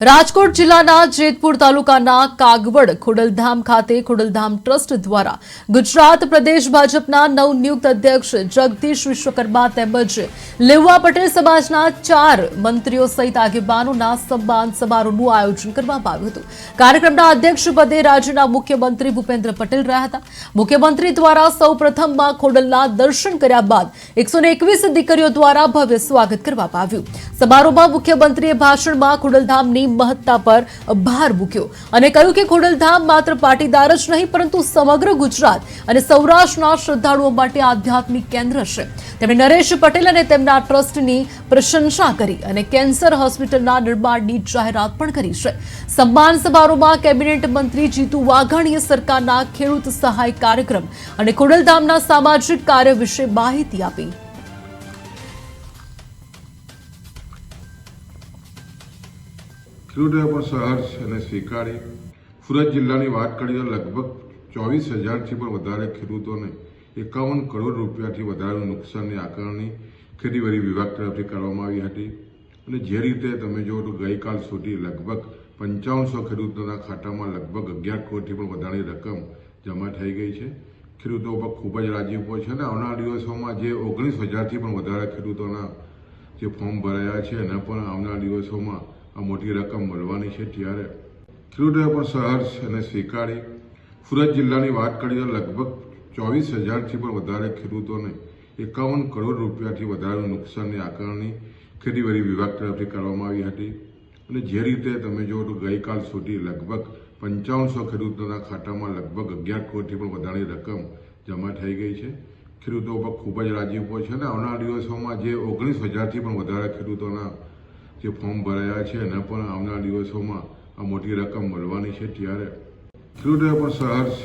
રાજકોટ જિલ્લાના જેતપુર તાલુકાના કાગવડ ખોડલધામ ખાતે ખોડલધામ ટ્રસ્ટ દ્વારા ગુજરાત પ્રદેશ ભાજપના નવનિયુક્ત અધ્યક્ષ જગદીશ વિશ્વકર્મા તેમજ લેઉવા પટેલ સમાજના 4 મંત્રીઓ સહિત આગેવાનોના સન્માન સમારોહનું આયોજન કરવામાં આવ્યું હતું। કાર્યક્રમના અધ્યક્ષ પદે રાજ્યના મુખ્યમંત્રી ભૂપેન્દ્ર પટેલ રહ્યા હતા। મુખ્યમંત્રી દ્વારા સૌપ્રથમમાં ખોડલના દર્શન કર્યા બાદ 121 દીકરીઓ દ્વારા ભવ્ય સ્વાગત કરવામાં આવ્યું। સમારોહમાં મુખ્યમંત્રીએ ભાષણમાં ખોડલધામની महत्ता पर भार मूक्यो અને કહ્યું કે ખોડલધામ માત્ર પાટીદાર જ નહીં પરંતુ સમગ્ર ગુજરાત અને સૌરાષ્ટ્રના શ્રદ્ધાળુઓ માટે આધ્યાત્મિક કેન્દ્ર છે। તેમણે નરેશ પટેલ અને તેમના ટ્રસ્ટની પ્રશંસા કરી અને કેન્સર હોસ્પિટલના નિર્માણની જાહેરાત પણ કરી છે। સન્માન સમારોહમાં કેબિનેટ મંત્રી જીતુ વાઘાણીએ સરકારના ખેડૂત સહાય કાર્યક્રમ અને ખોડલધામના સામાજિક કાર્ય વિશે માહિતી આપી। ખેડૂતોએ પણ સહર્ષ અને સ્વીકારી સુરત જિલ્લાની વાત કરીએ તો લગભગ 24,000થી પણ વધારે ખેડૂતોને 51 કરોડ રૂપિયાથી વધારેનું નુકસાનની આકારણી ખેતીવાડી વિભાગ તરફથી કરવામાં આવી હતી અને જે રીતે તમે જુઓ તો ગઈકાલ સુધી લગભગ 5500 ખેડૂતોના ખાતામાં લગભગ 11 કરોડથી પણ વધારેની રકમ જમા થઈ ગઈ છે। ખેડૂતો પર ખૂબ જ રાજીપો છે અને આવનારા દિવસોમાં જે 19,000થી પણ વધારે ખેડૂતોના જે ફોર્મ ભરાયા છે એના પણ આવનારા દિવસોમાં આ મોટી રકમ મળવાની છે। ત્યારે ખેડૂતોએ પણ સહર્ષ અને સ્વીકારી સુરત જિલ્લાની વાત કરીએ તો લગભગ 24,000થી પણ વધારે ખેડૂતોને 51 કરોડ રૂપિયાથી વધારેનું નુકસાનની આકારણી ખેતીવાડી વિભાગ તરફથી કરવામાં આવી હતી અને જે રીતે તમે જુઓ તો ગઈકાલ સુધી લગભગ 5500 ખેડૂતોના ખાતામાં લગભગ 11 કરોડથી પણ વધારેની રકમ જમા થઈ ગઈ છે। ખેડૂતો પર ખૂબ જ રાજીપો છે અને આવનારા દિવસોમાં જે 19,000થી પણ વધારે ખેડૂતોના જે ફોર્મ ભરાયા છે એના પણ આવનારા દિવસોમાં આ મોટી રકમ મળવાની છે। ત્યારે ખેડૂતોએ પણ સહર્ષ